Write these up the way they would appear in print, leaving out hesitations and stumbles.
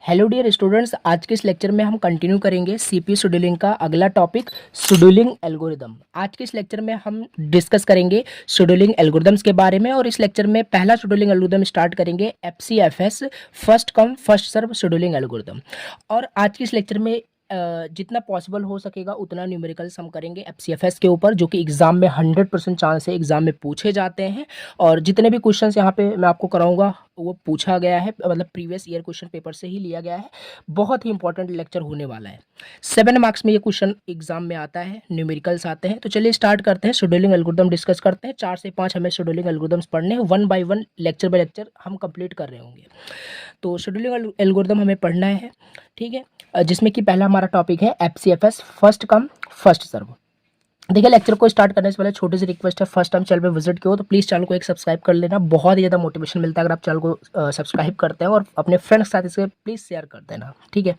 Hello dear students, आज के इस लेक्चर में हम कंटिन्यू करेंगे सीपीयू शेड्यूलिंग का अगला टॉपिक शेड्यूलिंग एल्गोरिदम। आज के इस लेक्चर में हम डिस्कस करेंगे शेड्यूलिंग एल्गोरिदम्स के बारे में और इस लेक्चर में पहला शेड्यूलिंग एल्गोरिदम स्टार्ट करेंगे FCFS, first come first serve scheduling algorithm. और आज के इस लेक्चर में जितना पॉसिबल हो सकेगा उतना न्यूमेरिकल्स हम करेंगे एफसीएफएस के ऊपर, जो कि एग्जाम में 100% चांस है एग्जाम में पूछे जाते हैं। और जितने भी क्वेश्चंस यहाँ पे मैं आपको कराऊंगा वो पूछा गया है, मतलब प्रीवियस ईयर क्वेश्चन पेपर से ही लिया गया है। बहुत ही इंपॉर्टेंट लेक्चर होने वाला है। 7 मार्क्स में ये क्वेश्चन एग्जाम में आता है, न्यूमेरिकल्स आते हैं। तो चलिए स्टार्ट करते हैं, शेड्यूलिंग एल्गोरिदम डिस्कस करते हैं। 4 से 5 हमें शेड्यूलिंग एल्गोरिदम्स पढ़ने हैं, 1 बाय 1 लेक्चर बाय लेक्चर हम कंप्लीट कर रहे होंगे। तो शेड्यूलिंग एल्गोरिदम हमें पढ़ना है, ठीक है, जिसमें कि पहला हमारा टॉपिक है FCFS, first come first serve. देखिए, लेक्चर को स्टार्ट करने से पहले छोटी सी रिक्वेस्ट है, फर्स्ट टाइम चैनल पे विजिट किया हो तो प्लीज़ चैनल को एक सब्सक्राइब कर लेना। बहुत ही ज़्यादा मोटिवेशन मिलता है अगर आप चैनल को सब्सक्राइब करते हैं और अपने फ्रेंड्स के साथ इसे प्लीज़ शेयर कर देना, ठीक है।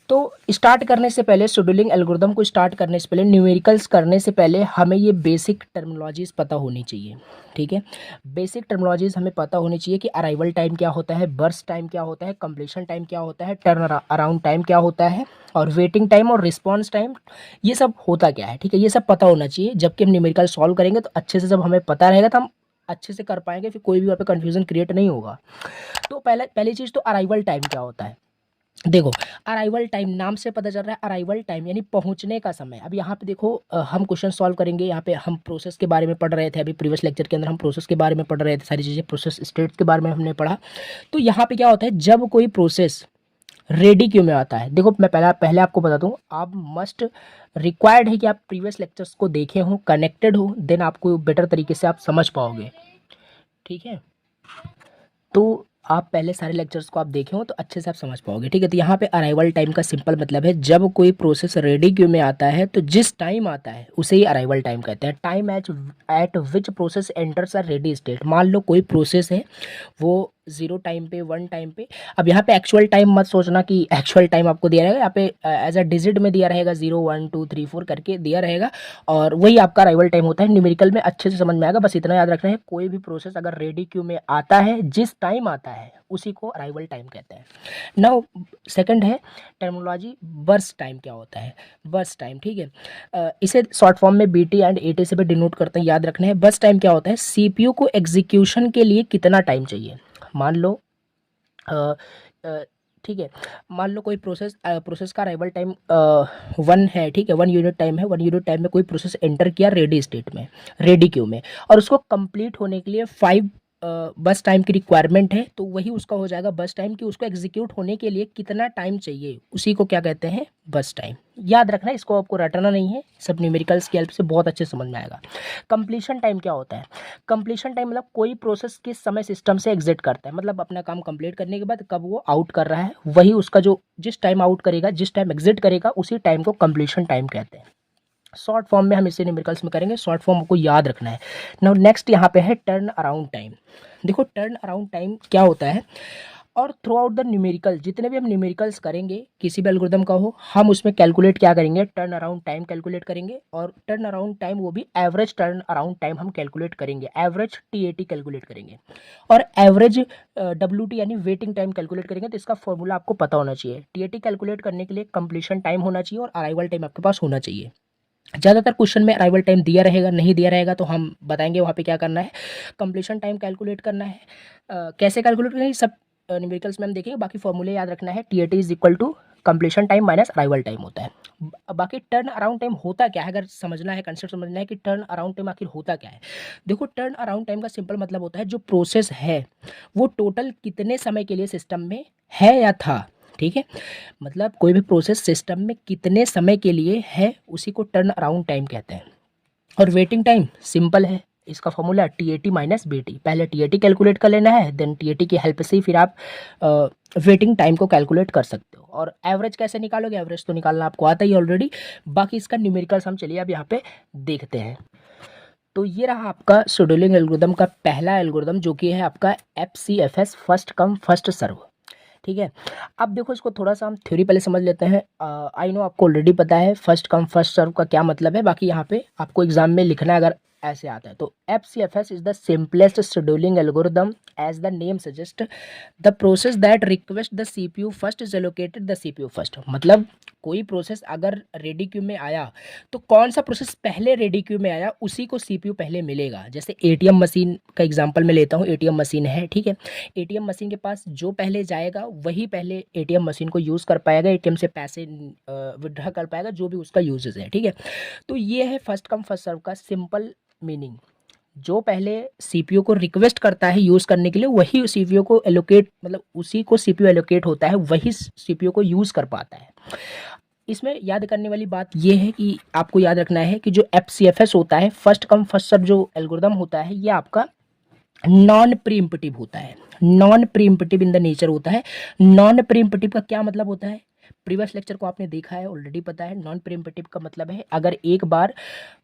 तो स्टार्ट करने से पहले, शेड्यूलिंग एल्गोरिदम को स्टार्ट करने से पहले, न्यूमेरिकल्स करने से पहले हमें ये बेसिक टर्मिनोलॉजीज़ पता होनी चाहिए, ठीक है। बेसिक टर्मिनोलॉजीज़ हमें पता होनी चाहिए कि अराइवल टाइम क्या होता है, बर्स्ट टाइम क्या होता है, कंप्लीशन टाइम क्या होता है, टर्न अराउंड टाइम क्या होता है, और वेटिंग टाइम और रिस्पॉन्स टाइम ये सब होता क्या है, ठीक है। ये सब पता होना चाहिए। जबकि हम न्यूमेरिकल सॉल्व करेंगे तो अच्छे से जब हमें पता रहेगा तो हम अच्छे से कर पाएंगे, फिर कोई भी वहाँ पे कन्फ्यूज़न क्रिएट नहीं होगा। तो पहली चीज़ तो अराइवल टाइम क्या होता है। देखो, अराइवल टाइम नाम से पता चल रहा है, अराइवल टाइम यानी पहुंचने का समय। अब यहाँ पे देखो, हम क्वेश्चन सॉल्व करेंगे। यहाँ पे हम प्रोसेस के बारे में पढ़ रहे थे, अभी प्रीवियस लेक्चर के अंदर हम प्रोसेस के बारे में पढ़ रहे थे, सारी चीज़ें प्रोसेस स्टेट के बारे में हमने पढ़ा। तो यहाँ पे क्या होता है, जब कोई प्रोसेस रेडी क्यू में आता है। देखो, मैं पहले आपको बता दूं, आप मस्ट रिक्वायर्ड है कि आप प्रीवियस लेक्चर्स को देखे हों, कनेक्टेड हो, देन आपको बेटर तरीके से आप समझ पाओगे, ठीक है। तो आप पहले सारे लेक्चर्स को आप देखे हो तो अच्छे से आप समझ पाओगे, ठीक है। तो यहाँ पे अराइवल टाइम का सिंपल मतलब है, जब कोई प्रोसेस रेडी क्यू में आता है तो जिस टाइम आता है उसे ही अराइवल टाइम कहते हैं। Time eight which process enters a ready state. मान लो कोई प्रोसेस है, वो 0 टाइम पे, 1 टाइम पे। अब यहाँ पे एक्चुअल टाइम मत सोचना कि एक्चुअल टाइम आपको दिया रहेगा, यहाँ पे एज अ डिजिट में दिया रहेगा, 0 1 2 3 4 करके दिया रहेगा, और वही आपका अराइवल टाइम होता है। न्यूमेरिकल में अच्छे से समझ में आएगा, बस इतना याद रखना है, कोई भी प्रोसेस अगर रेडी क्यू में आता है, जिस टाइम आता है उसी को अराइवल टाइम कहते हैं। नाउ सेकंड है टर्मिनोलॉजी, बर्स्ट टाइम क्या होता है। बर्स्ट टाइम, ठीक है, इसे शॉर्ट फॉर्म में बीटी एंड एटी से भी डिनोट करते हैं, याद रखना है। बर्स्ट टाइम क्या होता है, सीपीयू को एग्जीक्यूशन के लिए कितना टाइम चाहिए। मान लो ठीक है, मान लो कोई प्रोसेस का अराइवल टाइम 1 है, ठीक है, 1 यूनिट टाइम है। 1 यूनिट टाइम में कोई प्रोसेस एंटर किया रेडी स्टेट में, रेडी क्यू में, और उसको कंप्लीट होने के लिए 5 बस टाइम की रिक्वायरमेंट है। तो वही उसका हो जाएगा बस टाइम, कि उसको एग्जीक्यूट होने के लिए कितना टाइम चाहिए, उसी को क्या कहते हैं, बस टाइम। याद रखना है, इसको आपको रटना नहीं है, सब न्यूमेरिकल्स की हेल्प से बहुत अच्छे समझ में आएगा। कंप्लीशन टाइम क्या होता है। कंप्लीशन टाइम मतलब कोई प्रोसेस किस समय सिस्टम से एग्जिट करता है, मतलब अपना काम कंप्लीट करने के बाद कब वो आउट कर रहा है, वही उसका जो जिस टाइम आउट करेगा, जिस टाइम एग्जिट करेगा, उसी टाइम को कंप्लीशन टाइम कहते हैं। शॉर्ट फॉर्म में हम इसे न्यूमेरिकल्स में करेंगे, शॉर्ट फॉर्म को याद रखना है। नाउ नेक्स्ट यहाँ पे है टर्न अराउंड टाइम। देखो, टर्न अराउंड टाइम क्या होता है, और थ्रू आउट द न्यूमेरिकल, जितने भी हम न्यूमेरिकल्स करेंगे किसी भी एल्गोरिदम का हो, हम उसमें कैलकुलेट क्या करेंगे, टर्न अराउंड टाइम कैलकुलेट करेंगे। और टर्न अराउंड टाइम वो भी एवरेज टर्न अराउंड टाइम हम कैलकुलेट करेंगे, एवरेज टीएटी कैलकुलेट करेंगे, और एवरेज डब्ल्यूटी यानी वेटिंग टाइम कैलकुलेट करेंगे। तो इसका फॉर्मूला आपको पता होना चाहिए। टीएटी कैलकुलेट करने के लिए कंप्लीशन टाइम होना चाहिए और अराइवल टाइम आपके पास होना चाहिए। ज़्यादातर क्वेश्चन में अराइवल टाइम दिया रहेगा, नहीं दिया रहेगा तो हम बताएंगे वहाँ पे क्या करना है। कंप्लीशन टाइम कैलकुलेट करना है, कैसे कैलकुलेट करेंगे सब न्यूमेरिकल्स में हम देखेंगे। बाकी फॉर्मूले याद रखना है, TAT is equal to completion time minus arrival time होता है। बाकी टर्न अराउंड टाइम होता क्या है, अगर समझना है, कंसेप्ट समझना है कि टर्न अराउंड टाइम आखिर होता क्या है। देखो, टर्न अराउंड टाइम का सिंपल मतलब होता है, जो प्रोसेस है वो टोटल कितने समय के लिए सिस्टम में है या था, ठीक है। मतलब कोई भी प्रोसेस सिस्टम में कितने समय के लिए है, उसी को टर्न अराउंड टाइम कहते हैं। और वेटिंग टाइम सिंपल है, इसका फॉर्मूला टीएटी माइनस बीटी। पहले टीएटी कैलकुलेट कर लेना है, देन टीएटी की हेल्प से फिर आप वेटिंग टाइम को कैलकुलेट कर सकते हो। और एवरेज कैसे निकालोगे, एवरेज तो निकालना आपको आता ही ऑलरेडी। बाकी इसका न्यूमेरिकल्स हम चलिए अब यहाँ पे देखते हैं। तो ये रहा आपका शेड्यूलिंग एल्गोरिदम का पहला एल्गोरिदम, जो कि है आपका FCFS, first come first serve, ठीक है। अब देखो, इसको थोड़ा सा हम थ्योरी पहले समझ लेते हैं। आई नो आपको ऑलरेडी पता है फर्स्ट कम फर्स्ट सर्व का क्या मतलब है, बाकी यहाँ पे आपको एग्जाम में लिखना है। अगर ऐसे आता है। तो FCFS is the simplest scheduling algorithm as the name suggest, the process that request the CPU first is allocated the CPU first. मतलब कोई प्रोसेस अगर रेडी क्यू में आया तो कौन सा प्रोसेस पहले रेडी क्यू में आया उसी को CPU पहले मिलेगा। जैसे ATM मशीन का एग्जांपल मैं लेता हूँ, ATM मशीन है, ठीक है। ATM मशीन के पास जो पहले जाएगा वही पहले ATM मशीन को यूज़ कर पाएगा, ATM से पैसे विड्रॉ कर पाएगा, जो भी उसका यूजेस है, ठीक है। तो ये है फर्स्ट कम फर्स्ट सर्व का सिंपल मीनिंग। जो पहले CPU को रिक्वेस्ट करता है यूज़ करने के लिए वही CPU को एलोकेट, मतलब उसी को CPU एलोकेट होता है, वही CPU को यूज़ कर पाता है। इसमें याद करने वाली बात यह है कि आपको याद रखना है कि जो FCFS होता है, फर्स्ट कम फर्स्ट सर्व जो एल्गोरिदम होता है, ये आपका नॉन प्रीम्पटिव होता है। नॉन प्रीम्पटिव इन द नेचर होता है। नॉन प्रीम्पटिव का क्या मतलब होता है? प्रीवियस लेक्चर को आपने देखा है, ऑलरेडी पता है। नॉन प्रीम्पटिव का मतलब है अगर एक बार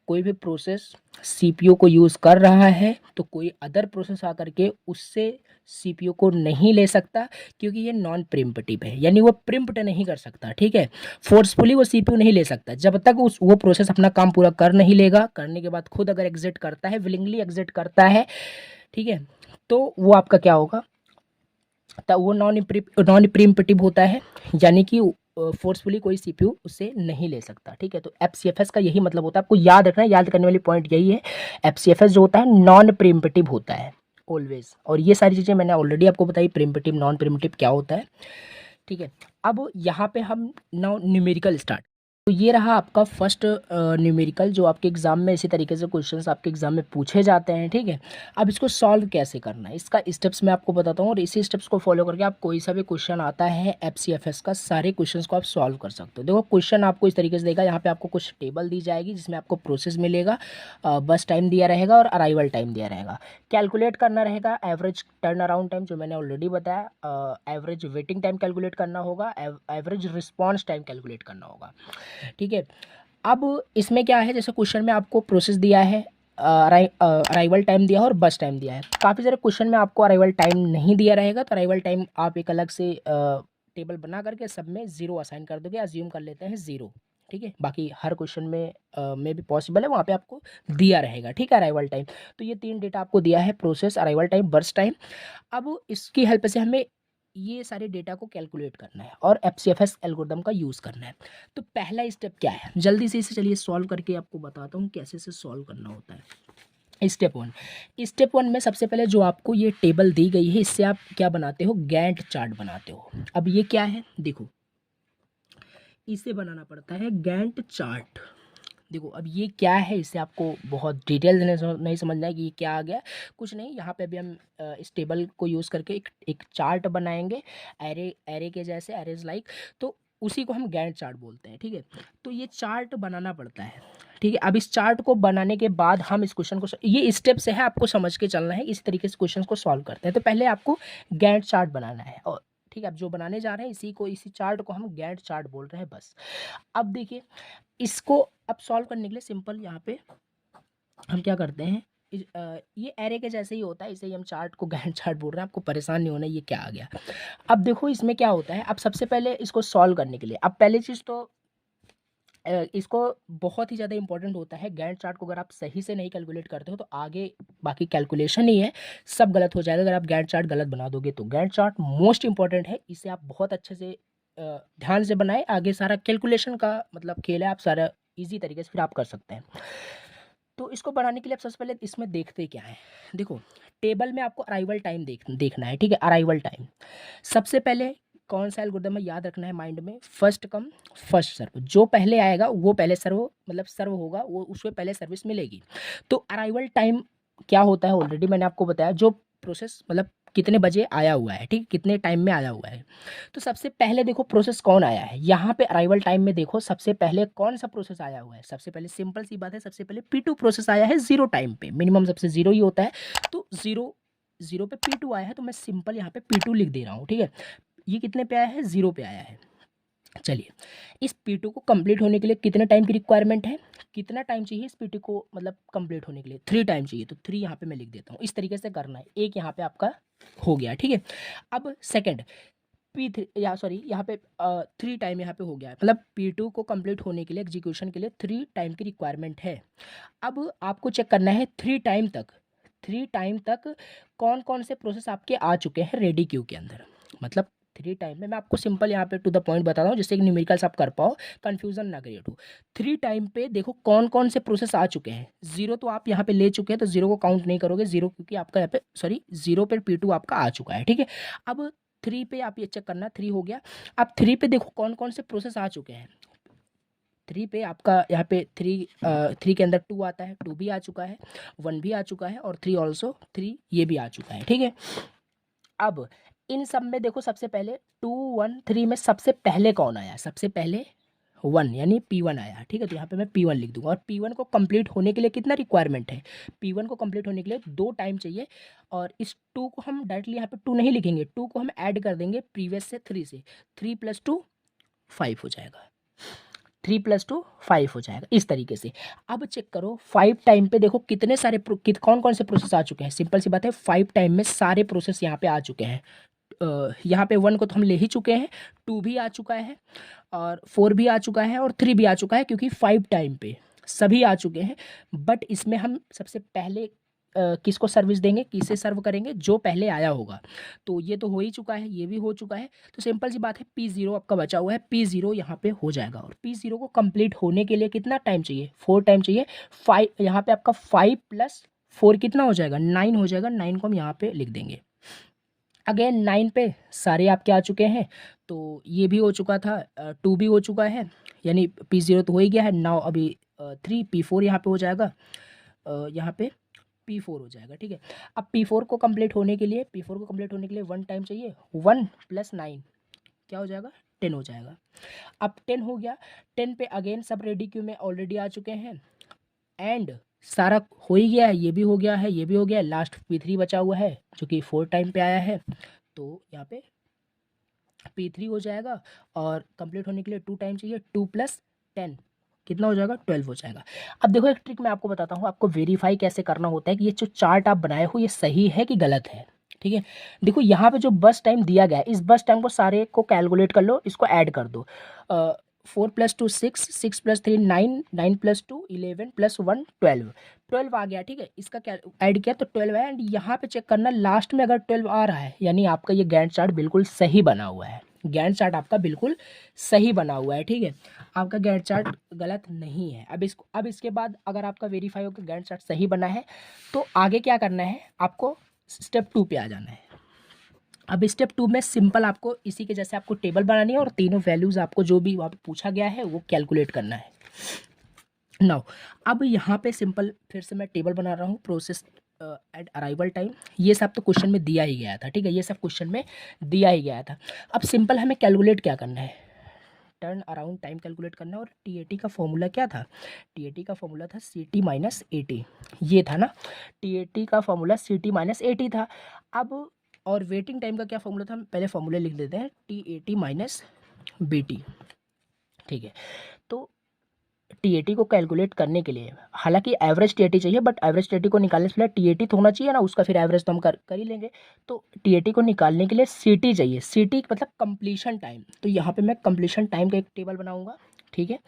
कोई भी प्रोसेस CPU को यूज़ कर रहा है तो कोई अदर प्रोसेस आकर के उससे CPU को नहीं ले सकता, क्योंकि ये नॉन प्रीम्पटिव है, यानी वो प्रिम्प्ट नहीं कर सकता, ठीक है। फोर्सफुली वो CPU नहीं ले सकता जब तक वो प्रोसेस अपना काम पूरा कर नहीं लेगा। करने के बाद खुद अगर एग्जिट करता है, विलिंगली एग्जिट करता है, ठीक है, तो वो आपका क्या होगा, तब वो नॉन प्रीम्पटिव होता है, यानी कि फोर्सफुली कोई CPU उससे नहीं ले सकता, ठीक है। तो FCFS का यही मतलब होता है, आपको याद रखना है, याद करने वाली पॉइंट यही है। FCFS जो होता है नॉन प्रीम्पटिव होता है ऑलवेज, और ये सारी चीज़ें मैंने ऑलरेडी आपको बताई, प्रीम्पटिव नॉन प्रीम्पटिव क्या होता है, ठीक है। अब यहाँ पे हम नाउ न्यूमेरिकल स्टार्ट। तो ये रहा आपका फर्स्ट न्यूमेरिकल, जो आपके एग्जाम में इसी तरीके से क्वेश्चंस आपके एग्जाम में पूछे जाते हैं, ठीक है। अब इसको सॉल्व कैसे करना है, इसका स्टेप्स मैं आपको बताता हूँ, और इसी स्टेप्स को फॉलो करके आप कोई सा भी क्वेश्चन आता है FCFS का, सारे क्वेश्चंस को आप सॉल्व कर सकते हो। देखो क्वेश्चन आपको इस तरीके से देगा, यहाँ पे आपको कुछ टेबल दी जाएगी जिसमें आपको प्रोसेस मिलेगा, बस टाइम दिया रहेगा और अराइवल टाइम दिया रहेगा। कैलकुलेट करना रहेगा एवरेज टर्न अराउंड टाइम, जो मैंने ऑलरेडी बताया, एवरेज वेटिंग टाइम कैलकुलेट करना होगा, एवरेज रिस्पॉन्स टाइम कैलकुलेट करना होगा, ठीक है। अब इसमें क्या है, जैसे क्वेश्चन में आपको प्रोसेस दिया है, अराइवल टाइम दिया है और बस टाइम दिया है। काफ़ी सारे क्वेश्चन में आपको अराइवल टाइम नहीं दिया रहेगा, तो अराइवल टाइम आप एक अलग से टेबल बना करके सब में 0 असाइन कर दोगे, अज्यूम कर लेते हैं 0, ठीक है। बाकी हर क्वेश्चन में भी पॉसिबल है, वहाँ पे आपको दिया रहेगा, ठीक है, अराइवल टाइम। तो ये 3 डेटा आपको दिया है, process, arrival time, burst time. अब इसकी हेल्प से हमें ये सारे डेटा को कैलकुलेट करना है और FCFS एल्गोरिदम का यूज़ करना है। तो पहला स्टेप क्या है, जल्दी से इसे चलिए सॉल्व करके आपको बताता हूँ कैसे से सॉल्व करना होता है। स्टेप 1 में सबसे पहले जो आपको ये टेबल दी गई है, इससे आप क्या बनाते हो, गैंट चार्ट बनाते हो। अब ये क्या है, देखो इसे बनाना पड़ता है गैंट चार्ट। देखो अब ये क्या है, इससे आपको बहुत डिटेल नहीं समझना है कि ये क्या आ गया, कुछ नहीं। यहाँ पे अभी हम इस टेबल को यूज़ करके एक चार्ट बनाएंगे, एरे के जैसे, एरेज लाइक, तो उसी को हम गैंट चार्ट बोलते हैं, ठीक है। तो ये चार्ट बनाना पड़ता है, ठीक है। अब इस चार्ट को बनाने के बाद हम इस क्वेश्चन को, ये स्टेप्स है, आपको समझ के चलना है, इसी तरीके से क्वेश्चन को सॉल्व करते हैं। तो पहले आपको गैंट चार्ट बनाना है, और ठीक है, अब जो बनाने जा रहे हैं इसी चार्ट को हम गैंट चार्ट बोल रहे हैं, बस। अब देखिए इसको अब सॉल्व करने के लिए सिंपल यहाँ पे हम क्या करते हैं, ये एरे के जैसे ही होता है, इसे ही हम चार्ट को गैंट चार्ट बोल रहे हैं, आपको परेशान नहीं होना ये क्या आ गया। अब देखो इसमें क्या होता है, अब सबसे पहले इसको सॉल्व करने के लिए, अब पहली चीज़ तो इसको बहुत ही ज़्यादा इंपॉर्टेंट होता है, गैंट चार्ट को अगर आप सही से नहीं कैलकुलेट करते हो तो आगे बाकी कैलकुलेशन ही है सब गलत हो जाएगा। अगर आप गैंट चार्ट गलत बना दोगे तो गैंट चार्ट मोस्ट इंपॉर्टेंट है, इसे आप बहुत अच्छे से ध्यान से बनाएं, आगे सारा कैलकुलेशन का मतलब खेल है, आप सारा इजी तरीके से फिर आप कर सकते हैं। तो इसको बनाने के लिए आप सबसे पहले इसमें देखते क्या है, देखो टेबल में आपको अराइवल टाइम देखना है, ठीक है। अराइवल टाइम सबसे पहले कौन सा एल्गोरिथम है याद रखना है माइंड में, फर्स्ट कम फर्स्ट सर्व, जो पहले आएगा वो पहले सर्व, मतलब सर्व होगा, वो उसको पहले सर्विस मिलेगी। तो अराइवल टाइम क्या होता है, ऑलरेडी मैंने आपको बताया, जो प्रोसेस मतलब कितने बजे आया हुआ है, ठीक, कितने टाइम में आया हुआ है। तो सबसे पहले देखो प्रोसेस कौन आया है, यहाँ पे अराइवल टाइम में देखो सबसे पहले कौन सा प्रोसेस आया हुआ है, सबसे पहले सिंपल सी बात है, सबसे पहले P2 प्रोसेस आया है 0 टाइम पे, मिनिमम सबसे 0 ही होता है, तो 0 पे P2 आया है, तो मैं सिंपल यहाँ पे P2 लिख दे रहा हूँ, ठीक है। ये कितने पे आया है, 0 पे आया है। चलिए इस P2 को कंप्लीट होने के लिए कितने टाइम की रिक्वायरमेंट है, कितना टाइम चाहिए इस P2 को मतलब कंप्लीट होने के लिए, 3 टाइम चाहिए, तो 3 यहाँ पे मैं लिख देता हूँ, इस तरीके से करना है, एक यहाँ पे आपका हो गया, ठीक है। अब सेकंड P3 या सॉरी यहाँ पे 3 टाइम यहाँ पे हो गया है, मतलब P2 को कंप्लीट होने के लिए एग्जीक्यूशन के लिए 3 टाइम की रिक्वायरमेंट है। अब आपको चेक करना है 3 टाइम तक कौन कौन से प्रोसेस आपके आ चुके हैं रेडी क्यू के अंदर। मतलब 3 टाइम में मैं आपको सिंपल यहाँ पे टू द पॉइंट बता रहा हूँ, जिससे कि न्यूमेरिकल्स आप कर पाओ, कन्फ्यूजन ना क्रिएट हो। 3 टाइम पे देखो कौन कौन से प्रोसेस आ चुके हैं। जीरो तो आप यहाँ पे ले चुके हैं, तो जीरो को काउंट नहीं करोगे, जीरो क्योंकि आपका यहाँ पे सॉरी जीरो पे P2 आपका आ चुका है, ठीक है। अब 3 पे आप ये चेक करना, 3 हो गया। अब 3 पे देखो कौन कौन से प्रोसेस आ चुके हैं। 3 पे आपका यहाँ पे 3 के अंदर 2 आता है, 2 भी आ चुका है, 1 भी आ चुका है, और 3 ऑल्सो 3 ये भी आ चुका है, ठीक है। अब इन सब में देखो सबसे पहले 2 1 3 में सबसे पहले कौन आया, सबसे पहले 1 यानी P1 आया, ठीक है। तो यहाँ पे मैं P1 लिख दूंगा। और P1 को कंप्लीट होने के लिए कितना रिक्वायरमेंट है, P1 को कंप्लीट होने के लिए 2 टाइम चाहिए। और इस 2 को हम डायरेक्टली यहाँ पे 2 नहीं लिखेंगे, 2 को हम ऐड कर देंगे प्रीवियस से 3 से, 3 + 2 5 हो जाएगा, 3 + 2 5 हो जाएगा इस तरीके से। अब चेक करो 5 टाइम पे देखो कितने सारे कौन कौन से प्रोसेस आ चुके हैं। सिंपल सी बात है, 5 टाइम में सारे प्रोसेस यहाँ पे आ चुके हैं। यहाँ पे 1 को तो हम ले ही चुके हैं, 2 भी आ चुका है, और 4 भी आ चुका है, और 3 भी आ चुका है, क्योंकि 5 टाइम पे सभी आ चुके हैं। बट इसमें हम सबसे पहले किसको सर्विस देंगे, किसे सर्व करेंगे, जो पहले आया होगा। तो ये तो हो ही चुका है, ये भी हो चुका है। तो सिंपल सी बात है, P0 आपका बचा हुआ है, P0 यहाँ पे हो जाएगा। और P0 को कंप्लीट होने के लिए कितना टाइम चाहिए, 4 टाइम चाहिए। 5 यहाँ पे आपका 5 + 4 कितना हो जाएगा, 9 हो जाएगा। 9 को हम यहाँ पे लिख देंगे। अगेन 9 पे सारे आपके आ चुके हैं, तो ये भी हो चुका था, 2 भी हो चुका है, यानी P0 तो हो ही गया है। नाउ अभी 3 P4 यहाँ पे हो जाएगा, यहाँ पे P4 हो जाएगा, ठीक है। अब P4 को कंप्लीट होने के लिए 1 टाइम चाहिए, 1 + 9 क्या हो जाएगा, 10 हो जाएगा। अब 10 हो गया, 10 पे अगेन सब रेडी क्यू में ऑलरेडी आ चुके हैं, एंड सारा हो ही गया है, ये भी हो गया है, ये भी हो गया है। लास्ट P3 बचा हुआ है, जो कि 4 टाइम पे आया है, तो यहाँ पे P3 हो जाएगा। और कंप्लीट होने के लिए 2 टाइम चाहिए, 2 + 10 कितना हो जाएगा, 12 हो जाएगा। अब देखो एक ट्रिक मैं आपको बताता हूँ, आपको वेरीफाई कैसे करना होता है कि ये जो चार्ट आप बनाए हो ये सही है कि गलत है, ठीक है। देखो यहाँ पे जो बस टाइम दिया गया है, इस बस टाइम को सारे को कैलकुलेट कर लो, इसको ऐड कर दो। 4 + 2 6, 6 + 3 9, 9 + 2 11 + 1 12, 12 आ गया, ठीक है। इसका क्या ऐड किया तो 12 है। एंड यहाँ पे चेक करना लास्ट में अगर 12 आ रहा है, यानी आपका ये गैंट चार्ट बिल्कुल सही बना हुआ है, गैंट चार्ट आपका बिल्कुल सही बना हुआ है, ठीक है। आपका गैंट चार्ट गलत नहीं है। अब इसके बाद अगर आपका वेरीफाई हो कि गैंट चार्ट सही बना है, तो आगे क्या करना है, आपको स्टेप 2 पे आ जाना है। अब स्टेप 2 में सिंपल आपको इसी के जैसे आपको टेबल बनानी है, और तीनों वैल्यूज़ आपको जो भी वहाँ पे पूछा गया है वो कैलकुलेट करना है। नाउ अब यहाँ पे सिंपल फिर से मैं टेबल बना रहा हूँ, प्रोसेस एट अराइवल टाइम। ये सब तो क्वेश्चन में दिया ही गया था, ठीक है, ये सब क्वेश्चन में दिया ही गया था। अब सिंपल हमें कैलकुलेट क्या करना है, टर्न अराउंड टाइम कैलकुलेट करना है। और TAT का फॉर्मूला क्या था, TAT का फॉर्मूला था CT - AT, ये था ना, TAT का फॉर्मूला CT - AT था। अब और वेटिंग टाइम का क्या फॉर्मूला था, हम पहले फॉर्मूला लिख देते हैं, TAT - BT, ठीक है। तो TAT को कैलकुलेट करने के लिए, हालांकि एवरेज TAT चाहिए, बट एवरेज TAT को निकालने से पहले TAT तो होना चाहिए ना, उसका फिर एवरेज तो हम कर ही लेंगे। तो TAT को निकालने के लिए CT चाहिए, CT मतलब कंप्लीशन टाइम। तो यहाँ पे मैं कंप्लीशन टाइम का एक टेबल बनाऊंगा, ठीक है।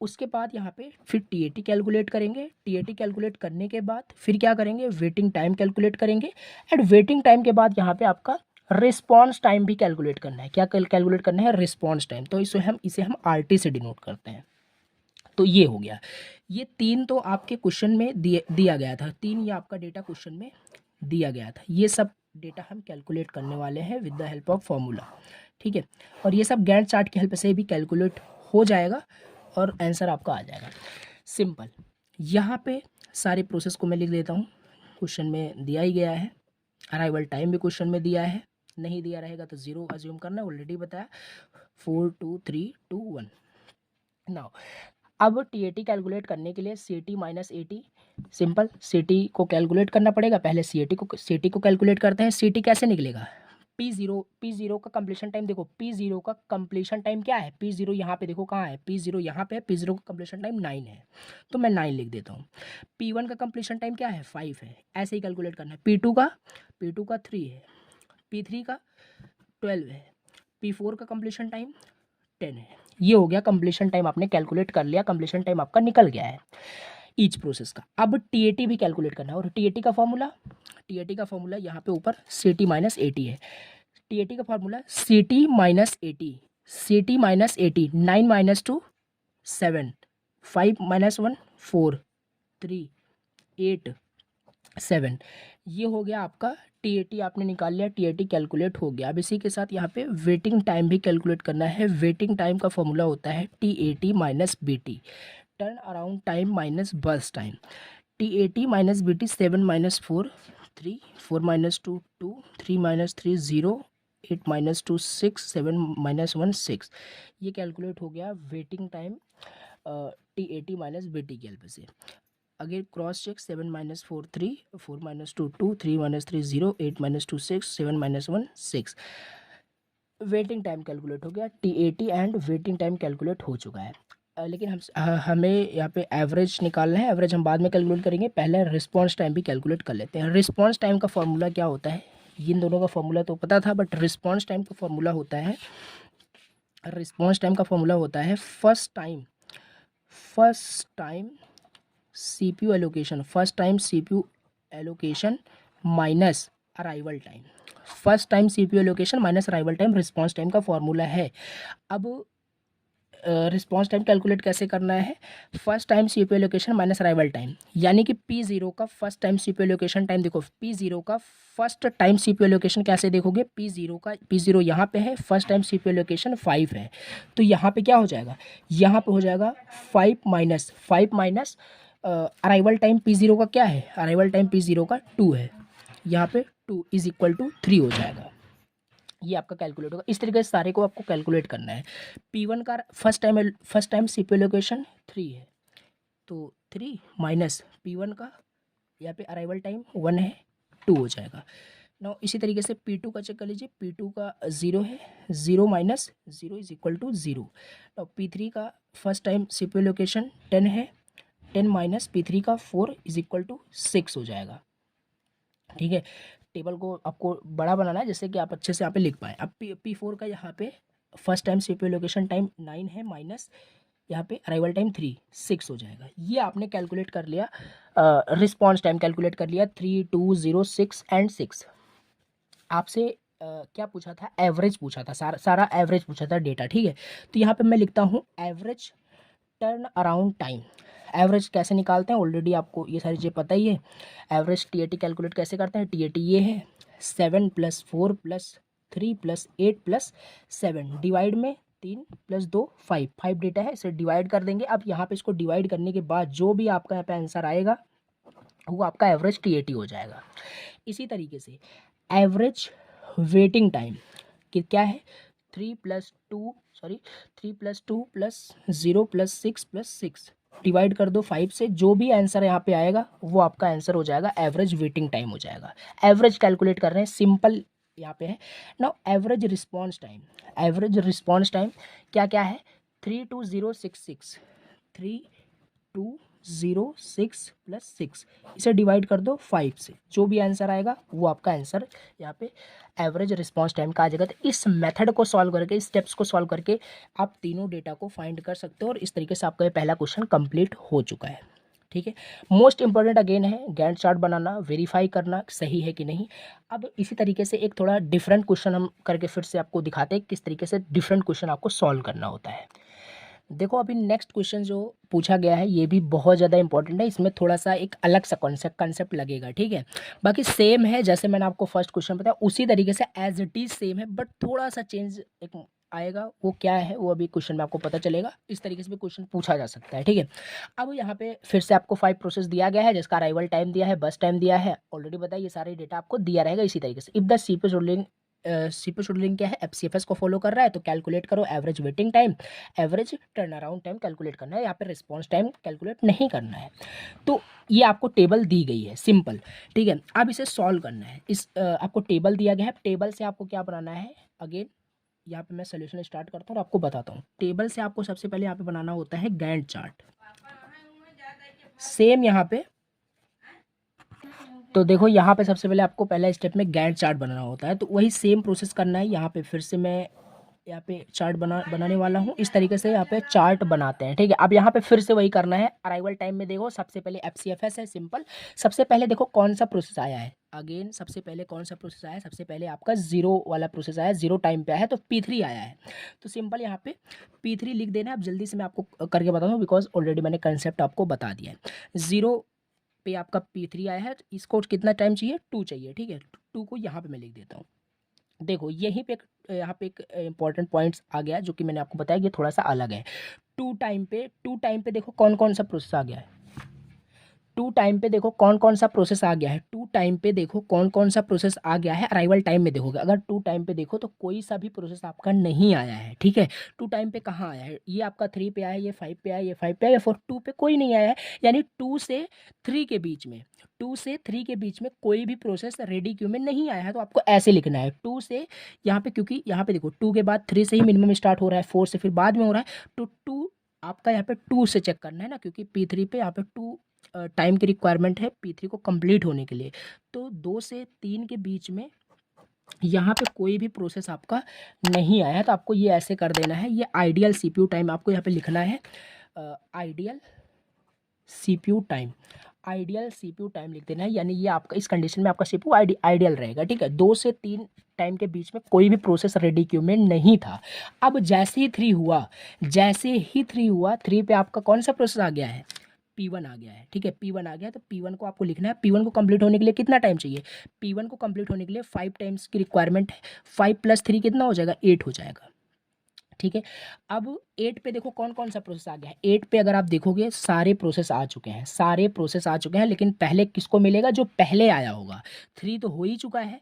उसके बाद यहाँ पे फिर TAT कैलकुलेट करेंगे, TAT कैलकुलेट करने के बाद फिर क्या करेंगे, वेटिंग टाइम कैलकुलेट करेंगे। एंड वेटिंग टाइम के बाद यहाँ पे आपका रिस्पॉन्स टाइम भी कैलकुलेट करना है। क्या कैलकुलेट करना है, रिस्पॉन्स टाइम। तो इसे हम RT से डिनोट करते हैं। तो ये हो गया, ये 3 तो आपके क्वेश्चन में दिया गया था, 3 ये आपका डेटा क्वेश्चन में दिया गया था। ये सब डेटा हम कैलकुलेट करने वाले हैं with the help of formula, ठीक है। और ये सब गैंट चार्ट की हेल्प से भी कैलकुलेट हो जाएगा, और आंसर आपका आ जाएगा सिंपल। यहाँ पे सारे प्रोसेस को मैं लिख देता हूँ, क्वेश्चन में दिया ही गया है। अराइवल टाइम भी क्वेश्चन में दिया है, नहीं दिया रहेगा तो 0 अज्यूम करना, ऑलरेडी बताया। 4 2 3 2 1। नाउ अब TAT कैलकुलेट करने के लिए CT - AT, सिंपल CT को कैलकुलेट करना पड़ेगा। पहले CT को कैलकुलेट करते हैं। CT कैसे निकलेगा, P0 का कंप्लीशन टाइम देखो, P0 का कंप्लीशन टाइम क्या है, P0 यहाँ पे देखो कहाँ है, P0 यहाँ पे है, P0 का कंप्लीशन टाइम 9 है, तो मैं 9 लिख देता हूँ। P1 का कंप्लीशन टाइम क्या है, 5 है, ऐसे ही कैलकुलेट करना है। P2 का 3 है, P3 का 12 है, P4 का कंप्लीशन टाइम 10 है। ये हो गया कंप्लीशन टाइम, आपने कैलकुलेट कर लिया, कंप्लीशन टाइम आपका निकल गया है ईच प्रोसेस का। अब TAT भी कैलकुलेट करना है, और TAT का फॉर्मूला यहाँ पे ऊपर CT माइनस AT है। TAT का formula CT minus AT, 9 minus 2 7, 5 minus 1 4, 3 8 7, ये हो गया आपका TAT, आपने निकाल लिया, TAT कैलकुलेट हो गया। अब इसी के साथ यहाँ पे वेटिंग टाइम भी कैलकुलेट करना है। वेटिंग टाइम का फॉर्मूला होता है TAT minus BT, turn around time minus burst time. TAT minus BT 7 minus 4 3, 4 minus 2 2, 3 minus 3 0, 8 minus 2 6, 7 minus 1 6। ये कैलकुलेट हो गया waiting time TAT minus BT के हेल्प से। Again cross check, 7 minus 4 3, 4 minus 2 2, 3 minus 3 0, 8 minus 2 6, 7 minus 1 6। Waiting time calculate हो गया, TAT and waiting time calculate हो चुका है। लेकिन हमें यहाँ पे एवरेज निकालना है। एवरेज हम बाद में कैलकुलेट करेंगे, पहले रिस्पॉन्स टाइम भी कैलकुलेट कर लेते हैं। रिस्पॉन्स टाइम का फॉर्मूला क्या होता है, इन दोनों का फॉर्मूला तो पता था, बट रिस्पॉन्स टाइम का फॉर्मूला होता है, first time CPU allocation minus arrival time. First time CPU allocation minus arrival time response time का फॉर्मूला है। अब रिस्पॉन्स टाइम कैलकुलेट कैसे करना है, first time CPU allocation minus arrival time, यानी कि P0 का first time CPU allocation time. देखो P0 का फर्स्ट टाइम CPU एलोकेशन कैसे देखोगे, P0 यहाँ पे है, फर्स्ट टाइम CPU एलोकेशन 5 है, तो यहाँ पे क्या हो जाएगा, यहाँ पे हो जाएगा 5 माइनस अराइवल टाइम P0 का क्या है, अराइवल टाइम P0 का 2 है, यहाँ पे 2 इज इक्वल टू 3 हो जाएगा। ये आपका कैलकुलेट होगा। इस तरीके से सारे को आपको कैलकुलेट करना है। P1 का फर्स्ट टाइम CPU एलोकेशन 3 है, तो 3 माइनस P1 का यहाँ पे अराइवल टाइम 1 है, 2 हो जाएगा। नाउ इसी तरीके से P2 का चेक कर लीजिए, P2 का 0 है, 0 minus 0 is equal to 0। Now P3 का फर्स्ट टाइम CPU एलोकेशन 10 है, 10 माइनस P3 का 4 इज इक्वल टू 6 हो जाएगा। ठीक है, टेबल को आपको बड़ा बनाना है जिससे कि आप अच्छे से यहाँ पे लिख पाएँ। अब P4 का यहाँ पे first time CPU allocation time 9 है, माइनस यहाँ पे अराइवल टाइम 3 6 हो जाएगा। ये आपने कैलकुलेट कर लिया, रिस्पॉन्स टाइम कैलकुलेट कर लिया, 3 2 0 6 एंड 6। आपसे क्या पूछा था, एवरेज पूछा था, सारा एवरेज पूछा था डेटा। ठीक है, तो यहाँ पे मैं लिखता हूँ average turn around time. Average कैसे निकालते हैं, ऑलरेडी आपको ये सारी चीज़ें पता ही है। एवरेज TAT कैलकुलेट कैसे करते हैं, TAT ये है 7 + 4 + 3 + 8 + 7, डिवाइड में 3 + 2 5 डेटा है, इसे डिवाइड कर देंगे। अब यहाँ पे इसको डिवाइड करने के बाद जो भी आपका यहाँ पे आंसर आएगा वो आपका एवरेज TAT हो जाएगा। इसी तरीके से एवरेज वेटिंग टाइम कि क्या है, 3 + 2 + 0 + 6 + 6 डिवाइड कर दो 5 से, जो भी आंसर यहाँ पे आएगा वो आपका आंसर हो जाएगा, एवरेज वेटिंग टाइम हो जाएगा। एवरेज कैलकुलेट कर रहे हैं, सिंपल यहाँ पे है। नाउ एवरेज रिस्पॉन्स टाइम क्या क्या है, 32066, 3206 + 6, इसे डिवाइड कर दो 5 से, जो भी आंसर आएगा वो आपका आंसर यहाँ पे एवरेज रिस्पॉन्स टाइम का आ जाएगा। तो इस मेथड को सॉल्व करके, इस स्टेप्स को सॉल्व करके आप तीनों डेटा को फाइंड कर सकते हो, और इस तरीके से आपका ये पहला क्वेश्चन कंप्लीट हो चुका है। ठीक है, मोस्ट इंपॉर्टेंट अगेन है गैंट चार्ट बनाना, वेरीफाई करना सही है कि नहीं। अब इसी तरीके से एक थोड़ा डिफरेंट क्वेश्चन हम करके फिर से आपको दिखाते हैं किस तरीके से डिफरेंट क्वेश्चन आपको सॉल्व करना होता है। देखो अभी नेक्स्ट क्वेश्चन जो पूछा गया है ये भी बहुत ज़्यादा इंपॉर्टेंट है, इसमें थोड़ा सा एक अलग सा कंसेप्ट लगेगा। ठीक है, बाकी सेम है जैसे मैंने आपको फर्स्ट क्वेश्चन बताया उसी तरीके से एज इट इज सेम है, बट थोड़ा सा चेंज एक आएगा, वो क्या है वो अभी क्वेश्चन में आपको पता चलेगा। इस तरीके से भी क्वेश्चन पूछा जा सकता है। ठीक है, अब यहाँ पे फिर से आपको 5 प्रोसेस दिया गया है, जिसका अराइवल टाइम दिया है, बस टाइम दिया है, ऑलरेडी बताया, ये सारे डेटा आपको दिया रहेगा इसी तरीके से। इफ द CPU शेड्यूलिंग क्या है, FCFS को फॉलो कर रहा है, तो कैलकुलेट करो average waiting time, average turn around time calculate करना है, यहाँ पे रिस्पॉन्स टाइम कैलकुलेट नहीं करना है। तो ये आपको टेबल दी गई है सिंपल। ठीक है, अब इसे सॉल्व करना है। आपको टेबल दिया गया है, टेबल से आपको क्या बनाना है, अगेन यहाँ पे मैं सोल्यूशन स्टार्ट करता हूँ और आपको बताता हूँ। टेबल से आपको सबसे पहले यहाँ पे बनाना होता है गैंट चार्ट, सेम यहाँ पे। तो देखो यहाँ पे सबसे पहले आपको पहला स्टेप में गैंट चार्ट बनाना होता है, तो वही सेम प्रोसेस करना है। यहाँ पे फिर से मैं यहाँ पे चार्ट बनाने वाला हूँ। इस तरीके से यहाँ पे चार्ट बनाते हैं, ठीक है। अब यहाँ पे फिर से वही करना है। अराइवल टाइम में देखो सबसे पहले FCFS है, सिंपल। सबसे पहले देखो कौन सा प्रोसेस आया है, अगेन सबसे पहले कौन सा प्रोसेस आया है, सबसे पहले आपका 0 वाला प्रोसेस आया है, 0 टाइम पे आया है, तो P3 आया है। तो सिंपल यहाँ पे P3 लिख देना है। अब जल्दी से मैं आपको करके बताता हूँ, बिकॉज ऑलरेडी मैंने कंसेप्ट आपको बता दिया है। 0 पे आपका P3 आया है, तो इसको कितना टाइम चाहिए, 2 चाहिए, ठीक है। 2 को यहाँ पे मैं लिख देता हूँ। देखो यहीं पे यहाँ पे एक इंपॉर्टेंट पॉइंट्स आ गया जो कि मैंने आपको बताया, ये थोड़ा सा अलग है। 2 टाइम पे देखो कौन कौन सा प्रोसेस आ गया है। 2 टाइम पे देखो कौन कौन सा प्रोसेस आ गया है। 2 टाइम पे देखो कौन कौन सा प्रोसेस आ गया है। अराइवल टाइम में देखोगे, अगर 2 टाइम पे देखो तो कोई सा भी प्रोसेस आपका नहीं आया है, ठीक है। 2 टाइम पे कहाँ आया है, ये आपका 3 पे आया है, ये 5 पे आया है, ये 5 पे आया है, 2 पे कोई नहीं आया है। यानी 2 से 3 के बीच में, 2 से 3 के बीच में कोई भी प्रोसेस रेडी क्यू में नहीं आया है। तो आपको ऐसे लिखना है 2 से यहाँ पे, क्योंकि यहाँ पे देखो 2 के बाद 3 से ही मिनिमम स्टार्ट हो रहा है, 4 से फिर बाद में हो रहा है। तो 2 आपका यहाँ पे 2 से चेक करना है ना, क्योंकि P3 पे यहाँ पे 2 टाइम की रिक्वायरमेंट है P3 को कंप्लीट होने के लिए। तो 2 से 3 के बीच में यहाँ पे कोई भी प्रोसेस आपका नहीं आया है, तो आपको ये ऐसे कर देना है। ये आइडियल CPU टाइम आपको यहाँ पे लिखना है, ideal CPU time, ideal CPU time लिख देना है। यानी ये आपका इस कंडीशन में आपका CPU आइडियल रहेगा, ठीक है। 2 से 3 टाइम के बीच में कोई भी प्रोसेस रेडी क्यू में नहीं था। अब जैसे ही 3 हुआ, जैसे ही 3 हुआ, 3 पे आपका कौन सा प्रोसेस आ गया है, P1 आ गया है, ठीक है। P1 आ गया, तो P1 को आपको लिखना है। P1 को कंप्लीट होने के लिए कितना टाइम चाहिए, P1 को कंप्लीट होने के लिए 5 टाइम्स की रिक्वायरमेंट है। 5 + 3 कितना हो जाएगा, 8 हो जाएगा, ठीक है। अब 8 पे देखो कौन कौन सा प्रोसेस आ गया है। 8 पे अगर आप देखोगे सारे प्रोसेस आ चुके हैं, सारे प्रोसेस आ चुके हैं, लेकिन पहले किसको मिलेगा, जो पहले आया होगा। 3 तो हो ही चुका है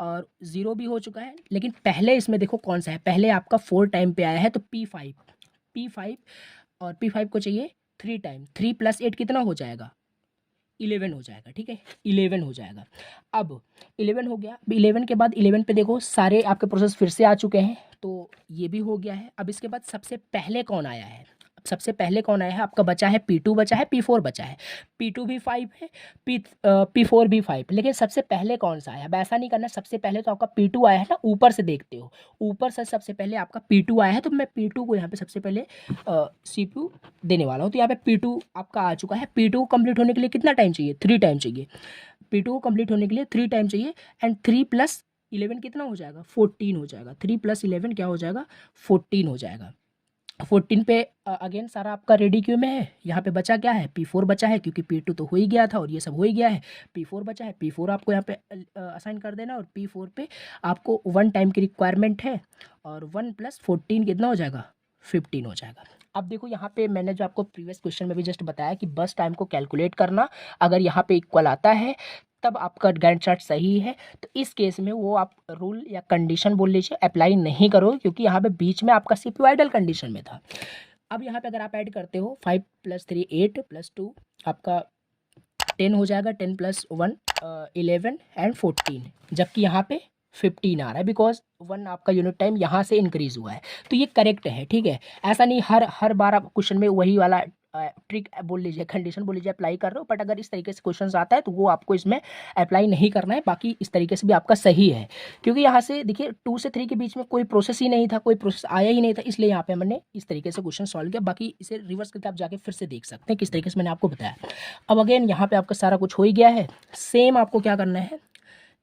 और 0 भी हो चुका है, लेकिन पहले इसमें देखो कौन सा है, पहले आपका 4 टाइम पे आया है, तो P5 और P5 को चाहिए 3 टाइम। 3 + 8 कितना हो जाएगा, 11 हो जाएगा, ठीक है। 11 हो जाएगा। अब 11 हो गया, 11 के बाद 11 पे देखो सारे आपके प्रोसेस फिर से आ चुके हैं, तो ये भी हो गया है। अब इसके बाद सबसे पहले कौन आया है, अब सबसे पहले कौन आया है, आपका बचा है P2 बचा है, P4 बचा है। P2 भी 5 है, P4 भी 5, लेकिन सबसे पहले कौन सा आया, अब ऐसा नहीं करना। सबसे पहले तो आपका P2 आया है ना, ऊपर से देखते हो, ऊपर से सबसे पहले आपका P2 आया है, तो मैं P2 को यहाँ पे सबसे पहले CPU देने वाला हूँ। तो यहाँ पे P2 आपका आ चुका है। P2 को कंप्लीट होने के लिए कितना टाइम चाहिए, 3 टाइम चाहिए। P2 को कंप्लीट होने के लिए 3 टाइम चाहिए, एंड 3 + 11 कितना हो जाएगा, 14 हो जाएगा। 3 + 11 क्या हो जाएगा, 14 हो जाएगा। 14 पे अगेन सारा आपका रेडी क्यू में है। यहाँ पे बचा क्या है, P4 बचा है, क्योंकि P2 तो हो ही गया था और ये सब हो ही गया है। P4 बचा है, P4 आपको यहाँ पे असाइन कर देना, और P4 पे आपको 1 टाइम की रिक्वायरमेंट है, और 1 + 14 कितना हो जाएगा, 15 हो जाएगा। अब देखो यहाँ पे मैंने जो आपको प्रीवियस क्वेश्चन में भी जस्ट बताया कि बस टाइम को कैलकुलेट करना, अगर यहाँ पे इक्वल आता है तब आपका गैंट चार्ट सही है। तो इस केस में वो आप रूल या कंडीशन बोल लीजिए, अप्लाई नहीं करो, क्योंकि यहाँ पे बीच में आपका CPU आइडल कंडीशन में था। अब यहाँ पे अगर आप ऐड करते हो 5 + 3 8 + 2 आपका 10 हो जाएगा, 10 + 1 11 एंड 14, जबकि यहाँ पे 15 आ रहा है, बिकॉज 1 आपका यूनिट टाइम यहाँ से इंक्रीज हुआ है। तो ये करेक्ट है, ठीक है। ऐसा नहीं हर बार आप क्वेश्चन में वही वाला ट्रिक बोल लीजिए, कंडीशन बोल लीजिए अप्लाई कर रहे हो, बट अगर इस तरीके से क्वेश्चन आता है तो वो आपको इसमें अप्लाई नहीं करना है। बाकी इस तरीके से भी आपका सही है, क्योंकि यहाँ से देखिए 2 से 3 के बीच में कोई प्रोसेस ही नहीं था, कोई प्रोसेस आया ही नहीं था, इसलिए यहाँ पे हमने इस तरीके से क्वेश्चन सॉल्व किया। बाकी इसे रिवर्स करके आप जाके फिर से देख सकते हैं किस तरीके से मैंने आपको बताया। अब अगेन यहाँ पे आपका सारा कुछ हो ही गया है। सेम आपको क्या करना है,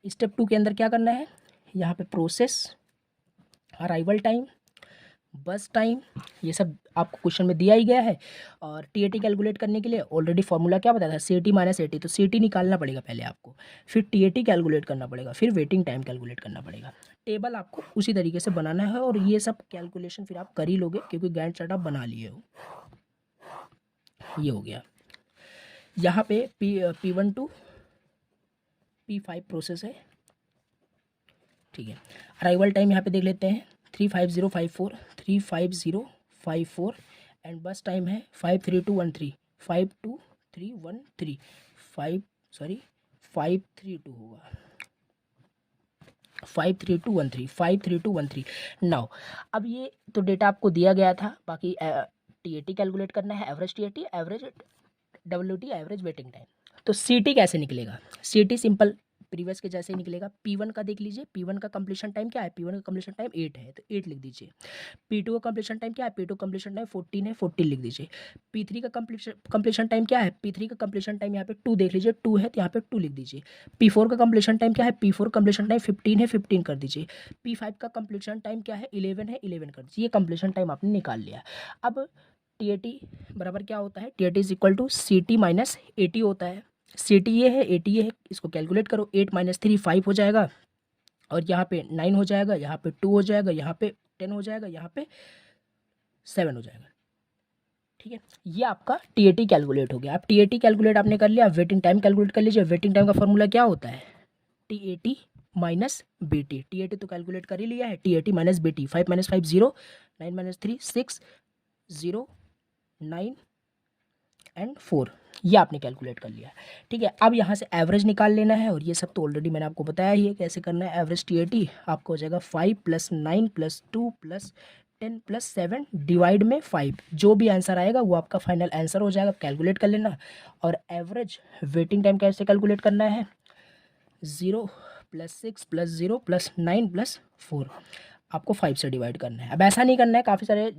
स्टेप 2 के अंदर क्या करना है, यहाँ पे प्रोसेस, अराइवल टाइम, बस टाइम, ये सब आपको क्वेश्चन में दिया ही गया है। और TAT कैलकुलेट करने के लिए ऑलरेडी फॉर्मूला क्या बताया था, CT - AT, तो CT निकालना पड़ेगा पहले आपको, फिर TAT कैलकुलेट करना पड़ेगा, फिर वेटिंग टाइम कैलकुलेट करना पड़ेगा। टेबल आपको उसी तरीके से बनाना है, और ये सब कैलकुलेशन फिर आप कर ही लोगे, क्योंकि गैंट चार्ट आप बना लिए हो। ये हो गया। यहाँ पे P1 to P5 प्रोसेस है, ठीक है। अराइवल टाइम यहाँ पे देख लेते हैं, 35054 35054, एंड बस टाइम है 53213 52313 532 होगा, 53213 नाउ। अब ये तो डेटा आपको दिया गया था, बाकी TAT कैलकुलेट करना है, average TAT, average WT, average waiting time. तो CT कैसे निकलेगा, CT सिंपल प्रीवियस के जैसे ही निकलेगा। P1 का देख लीजिए, P1 का कंप्लीशन टाइम क्या है, P1 का कंप्लीशन टाइम 8 है तो 8 लिख दीजिए। P2 का कंप्लीशन टाइम क्या है, P2 कंप्लीशन टाइम 14 है, 14 लिख दीजिए। P3 का कंप्लीशन टाइम क्या है, P3 का कंप्लीशन टाइम यहाँ पे 2 देख लीजिए, 2 है तो यहाँ पे 2 लिख दीजिए। P4 का कंप्लीशन टाइम क्या है, P4 कंप्लीशन टाइम 15 है, 15 कर दीजिए। P5 का कंप्लीशन टाइम क्या है, 11 है, 11 कर दीजिए। ये कंप्लीशन टाइम आपने निकाल लिया। अब TAT बराबर क्या होता है, TAT is equal to CT minus AT होता है। CT ये है, AT ये है, इसको कैलकुलेट करो। 8 माइनस 3 5 हो जाएगा, और यहाँ पे 9 हो जाएगा, यहाँ पे 2 हो जाएगा, यहाँ पे 10 हो जाएगा, यहाँ पे 7 हो जाएगा। ठीक है, ये आपका TAT कैलकुलेट हो गया। अब TAT कैलकुलेट आपने कर लिया, वेटिंग टाइम कैलकुलेट कर लीजिए। वेटिंग टाइम का फॉर्मूला क्या होता है, TAT माइनस BT। TAT तो कैलकुलेट कर ही लिया है, TAT minus BT। 5 minus 5 0, 9 minus 3 6, 0 9 and 4, ये आपने कैलकुलेट कर लिया। ठीक है, अब यहाँ से एवरेज निकाल लेना है, और ये सब तो ऑलरेडी मैंने आपको बताया ही है कैसे करना है। एवरेज TAT आपको हो जाएगा 5 plus 9 plus 2 plus 10 plus 7 divide में 5। जो भी आंसर आएगा वो आपका फाइनल आंसर हो जाएगा, कैलकुलेट कर लेना। और एवरेज वेटिंग टाइम कैसे कैलकुलेट करना है, 0 प्लस 6 प्लस 0 प्लस 9 प्लस 4, आपको 5 से डिवाइड करना है। अब ऐसा नहीं करना है, काफ़ी सारे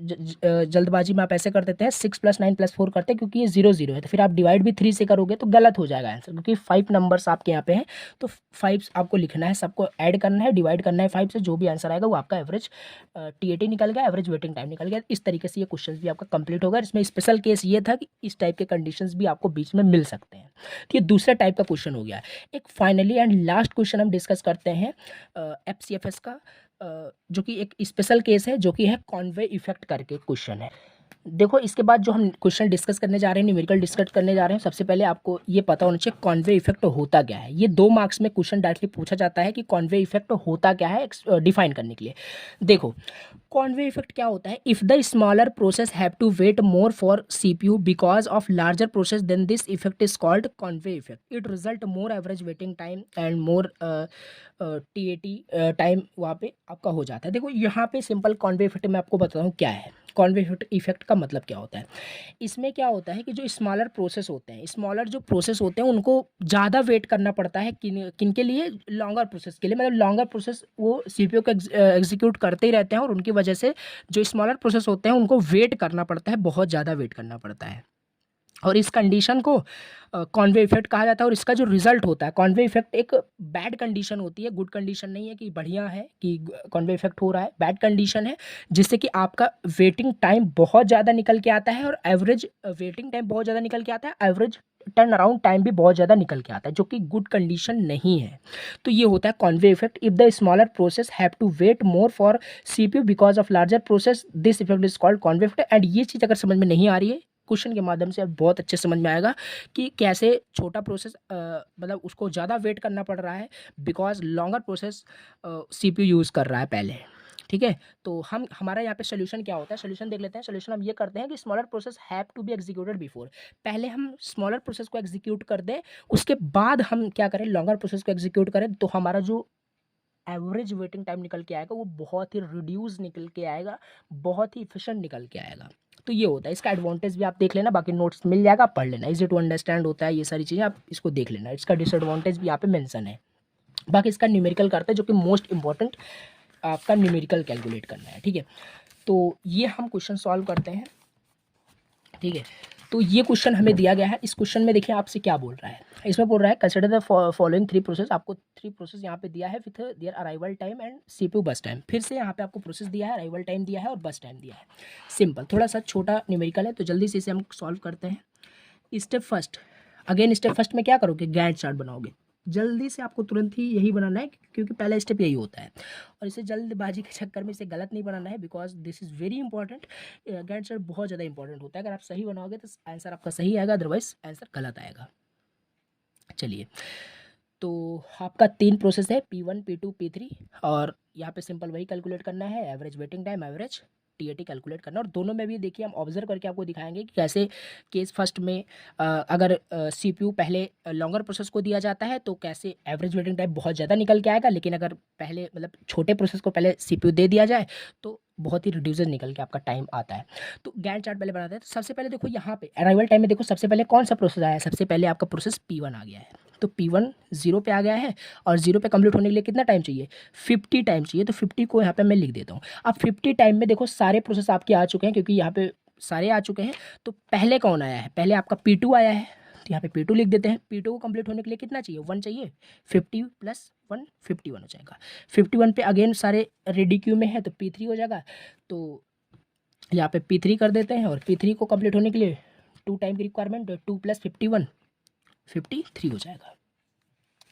जल्दबाजी में आप ऐसे कर देते हैं, 6 प्लस 9 प्लस 4 करते हैं, क्योंकि ये 0 0 है, तो फिर आप डिवाइड भी 3 से करोगे तो गलत हो जाएगा आंसर, क्योंकि 5 नंबर्स आपके यहाँ पे हैं, तो 5 आपको लिखना है, सबको ऐड करना है, डिवाइड करना है 5 से। जो भी आंसर आएगा वो आपका एवरेज TAT निकल गया, एवरेज वेटिंग टाइम निकल गया। इस तरीके से ये क्वेश्चन भी आपका कंप्लीट होगा। इसमें स्पेशल केस ये था कि इस टाइप के कंडीशंस भी आपको बीच में मिल सकते हैं। तो ये दूसरा टाइप का क्वेश्चन हो गया। एक फाइनली एंड लास्ट क्वेश्चन हम डिस्कस करते हैं FCFS का, जो कि एक स्पेशल केस है, जो कि है कॉन्वे इफेक्ट करके क्वेश्चन है। देखो, इसके बाद जो हम क्वेश्चन डिस्कस करने जा रहे हैं, न्यूमेरिकल डिस्कस करने जा रहे हैं, सबसे पहले आपको ये पता होना चाहिए कॉन्वे इफेक्ट होता क्या है। ये 2 मार्क्स में क्वेश्चन डायरेक्टली पूछा जाता है कि कॉन्वे इफेक्ट होता क्या है, डिफाइन करने के लिए। देखो, कॉन्वे इफेक्ट क्या होता है, if the smaller process have to wait more for CPU because of larger process, then this effect is called convoy effect. It result more average waiting time and more TAT time वहाँ पे आपका हो जाता है। देखो, यहाँ पे simple Conway effect मैं आपको बताता हूँ क्या है। कॉन्वे इफेक्ट का मतलब क्या होता है, इसमें क्या होता है कि जो स्मॉलर प्रोसेस होते हैं, स्मॉलर जो प्रोसेस होते हैं, उनको ज़्यादा वेट करना पड़ता है किन के लिए, लॉन्गर प्रोसेस के लिए। मतलब लॉन्गर प्रोसेस वो CPU को एग्जीक्यूट करते ही रहते हैं, और उनकी वजह से जो स्मॉलर प्रोसेस होते हैं उनको वेट करना पड़ता है, बहुत ज़्यादा वेट करना पड़ता है। और इस कंडीशन को कॉन्वे इफेक्ट कहा जाता है। और इसका जो रिजल्ट होता है, कॉन्वे इफेक्ट एक बैड कंडीशन होती है, गुड कंडीशन नहीं है कि बढ़िया है कि कॉन्वे इफेक्ट हो रहा है, बैड कंडीशन है, जिससे कि आपका वेटिंग टाइम बहुत ज़्यादा निकल के आता है, और एवरेज वेटिंग टाइम बहुत ज़्यादा निकल के आता है, एवरेज टर्न अराउंड टाइम भी बहुत ज़्यादा निकल के आता है, जो कि गुड कंडीशन नहीं है। तो ये होता है convoy effect. If the smaller process have to wait more for CPU because of larger process, this effect is called convoy effect. And ये चीज़ अगर समझ में नहीं आ रही है, क्वेश्चन के माध्यम से अब बहुत अच्छे समझ में आएगा कि कैसे छोटा प्रोसेस मतलब उसको ज़्यादा वेट करना पड़ रहा है, because longer process CPU use कर रहा है पहले। ठीक है, तो हमारा यहाँ पे सोल्यूशन क्या होता है, सोल्यूशन देख लेते हैं। सोल्यूशन हम ये करते हैं कि smaller process have to be executed before. पहले हम स्मॉलर प्रोसेस को एग्जीक्यूट कर दें, उसके बाद हम क्या करें, लॉन्गर प्रोसेस को एग्जीक्यूट करें, तो हमारा जो एवरेज वेटिंग टाइम निकल के आएगा वो बहुत ही रिड्यूस निकल के आएगा, बहुत ही इफिशिएंट निकल के आएगा। तो ये होता है, इसका एडवांटेज भी आप देख लेना, बाकी नोट्स मिल जाएगा, आप पढ़ लेना, इजी टू अंडरस्टैंड होता है, ये सारी चीज़ें आप इसको देख लेना। इसका डिसएडवांटेज भी यहाँ पे मेंशन है। बाकी इसका न्यूमेरिकल करता है, जो कि मोस्ट इंपॉर्टेंट आपका न्यूमेरिकल कैलकुलेट करना है। ठीक है, तो ये हम क्वेश्चन सॉल्व करते हैं। ठीक है, तो ये क्वेश्चन हमें दिया गया है। इस क्वेश्चन में देखिए आपसे क्या बोल रहा है, इसमें बोल रहा है कंसिडर द फॉलोइंग 3 प्रोसेस। आपको 3 प्रोसेस यहाँ पे दिया है with their arrival time and CPU बस टाइम। फिर से यहाँ पे आपको प्रोसेस दिया है, अराइवल टाइम दिया है और बस टाइम दिया है। सिंपल, थोड़ा सा छोटा न्यूमेरिकल है, तो जल्दी से इसे हम सॉल्व करते हैं। Step first, again step first में क्या करोगे, गैंट चार्ट बनाओगे। जल्दी से आपको तुरंत ही यही बनाना है, क्योंकि पहला स्टेप यही होता है, और इसे जल्दबाजी के चक्कर में इसे गलत नहीं बनाना है, because this is very important. Gantt chart बहुत ज़्यादा इंपॉर्टेंट होता है। अगर आप सही बनाओगे तो आंसर आपका सही आएगा, अदरवाइज आंसर गलत आएगा। चलिए, तो आपका 3 प्रोसेस है, P1 P2 P3, और यहाँ पे सिंपल वही कैलकुलेट करना है, average waiting time, average TAT calculate करना। और दोनों में भी देखिए हम ऑब्जर्व करके आपको दिखाएंगे कि कैसे केस फर्स्ट में अगर CPU पहले लॉन्गर प्रोसेस को दिया जाता है तो कैसे एवरेज वेटिंग टाइम बहुत ज़्यादा निकल के आएगा, लेकिन अगर पहले मतलब छोटे प्रोसेस को पहले CPU दे दिया जाए तो बहुत ही रिड्यूसर निकल के आपका टाइम आता है। तो गैंट चार्ट पहले बनाते हैं। तो सबसे पहले देखो यहाँ पे अराइवल टाइम में देखो सबसे पहले कौन सा प्रोसेस आया है, सबसे पहले आपका प्रोसेस P1 आ गया है। तो P1 0 पे आ गया है और 0 पे कंप्लीट होने के लिए कितना टाइम चाहिए, 50 टाइम चाहिए। तो 50 को यहाँ पे मैं लिख देता हूँ। अब 50 टाइम में देखो सारे प्रोसेस आपके आ चुके हैं, क्योंकि यहाँ पे सारे आ चुके हैं। तो पहले कौन आया है, पहले आपका P2 आया है, तो यहाँ पे P2 लिख देते हैं। P2 को कंप्लीट होने के लिए कितना चाहिए, 1 चाहिए, 50 + 1 51 हो जाएगा। 51 पे अगेन सारे रेडी क्यू में है तो P3 हो जाएगा। तो यहाँ पे P3 कर देते हैं और P3 को कंप्लीट होने के लिए 2 टाइम की रिक्वायरमेंट, 2 + 51 53 हो जाएगा।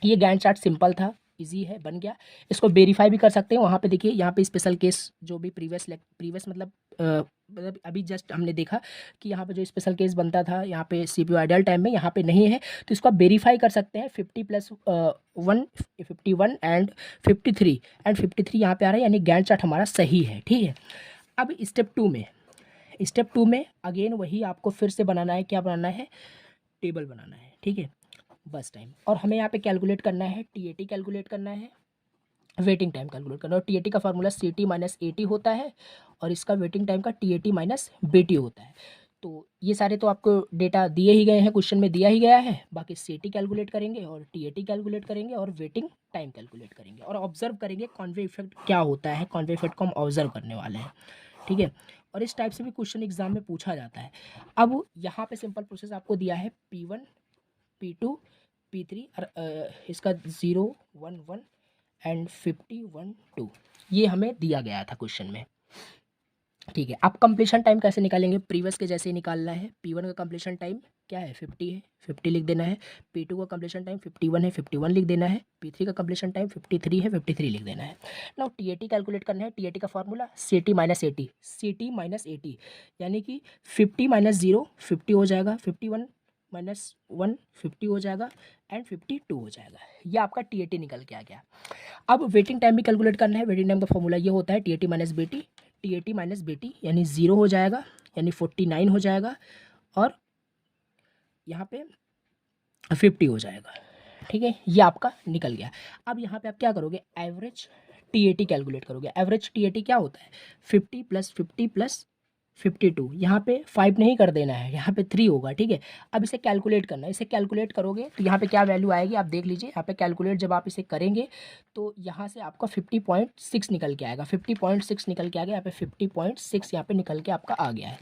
ये गैंट चार्ट सिंपल था, इजी है, बन गया। इसको वेरीफाई भी कर सकते हैं। वहाँ पे देखिए, यहाँ पे स्पेशल केस जो भी प्रीवियस मतलब अभी जस्ट हमने देखा कि यहाँ पे जो स्पेशल केस बनता था यहाँ पे CPU आइडल टाइम में, यहाँ पे नहीं है। तो इसको आप वेरीफाई कर सकते हैं। 50 + 1 51 एंड 53 एंड 53 यहाँ पे आ रहा है, यानी गैंट चार्ट हमारा सही है। ठीक है, अब स्टेप टू में अगेन वही आपको फिर से बनाना है, क्या बनाना है, टेबल बनाना है। ठीक है, बस टाइम, और हमें यहाँ पे कैलकुलेट करना है TAT, कैलकुलेट करना है वेटिंग टाइम कैलकुलेट करना है। और TAT का फार्मूला CT - AT होता है और इसका वेटिंग टाइम का TAT - BT होता है। तो ये सारे तो आपको डेटा दिए ही गए हैं, क्वेश्चन में दिया ही गया है। बाकी CT कैलकुलेट करेंगे और TAT कैलकुलेट करेंगे और वेटिंग टाइम कैलकुलेट करेंगे और ऑब्जर्व करेंगे कॉन्वे इफेक्ट क्या होता है। कॉन्वे इफेक्ट को हम ऑब्जर्व करने वाले हैं। ठीक है, और इस टाइप से भी क्वेश्चन एग्जाम में पूछा जाता है। अब यहाँ पे सिंपल प्रोसेस आपको दिया है P1 P2 P3 और इसका 0 1 1 एंड 50 1 2 ये हमें दिया गया था क्वेश्चन में। ठीक है, अब कंप्लीशन टाइम कैसे निकालेंगे, प्रीवियस के जैसे ही निकालना है। P1 का कंप्लीशन टाइम क्या है, 50 है, 50 लिख देना है। P2 का कंप्लीशन टाइम 51 है, 51 लिख देना है। P3 का कंप्लीशन टाइम 53 है, 53 लिख देना है। नाउ TAT कैलकुलेट करना है। TAT का formula CT - AT, CT - AT, यानी कि 50 - 0 50 हो जाएगा, 51 - 1 50 हो जाएगा एंड 52 हो जाएगा। ये आपका TAT निकल के आ गया। अब वेटिंग टाइम भी कैलकुलेट करना है। वेटिंग टाइम का फॉर्मूला ये होता है TAT - BT, TAT - BT यानी 0 हो जाएगा, यानी 49 हो जाएगा और यहाँ पे 50 हो जाएगा। ठीक है, ये आपका निकल गया। अब यहाँ पे आप क्या करोगे, एवरेज TAT कैलकुलेट करोगे। एवरेज TAT क्या होता है, 50 + 50 + 52। यहाँ पे 5 नहीं कर देना है, यहाँ पे 3 होगा। ठीक है, अब इसे कैलकुलेट करना है। इसे कैलकुलेट करोगे तो यहाँ पे क्या वैल्यू आएगी आप देख लीजिए। यहाँ पे कैलकुलेट जब आप इसे करेंगे तो यहाँ से आपका 50.6 निकल के आएगा। 50.6 निकल के आ गया, यहाँ पे 50.6 यहाँ पे निकल के आपका आ गया है।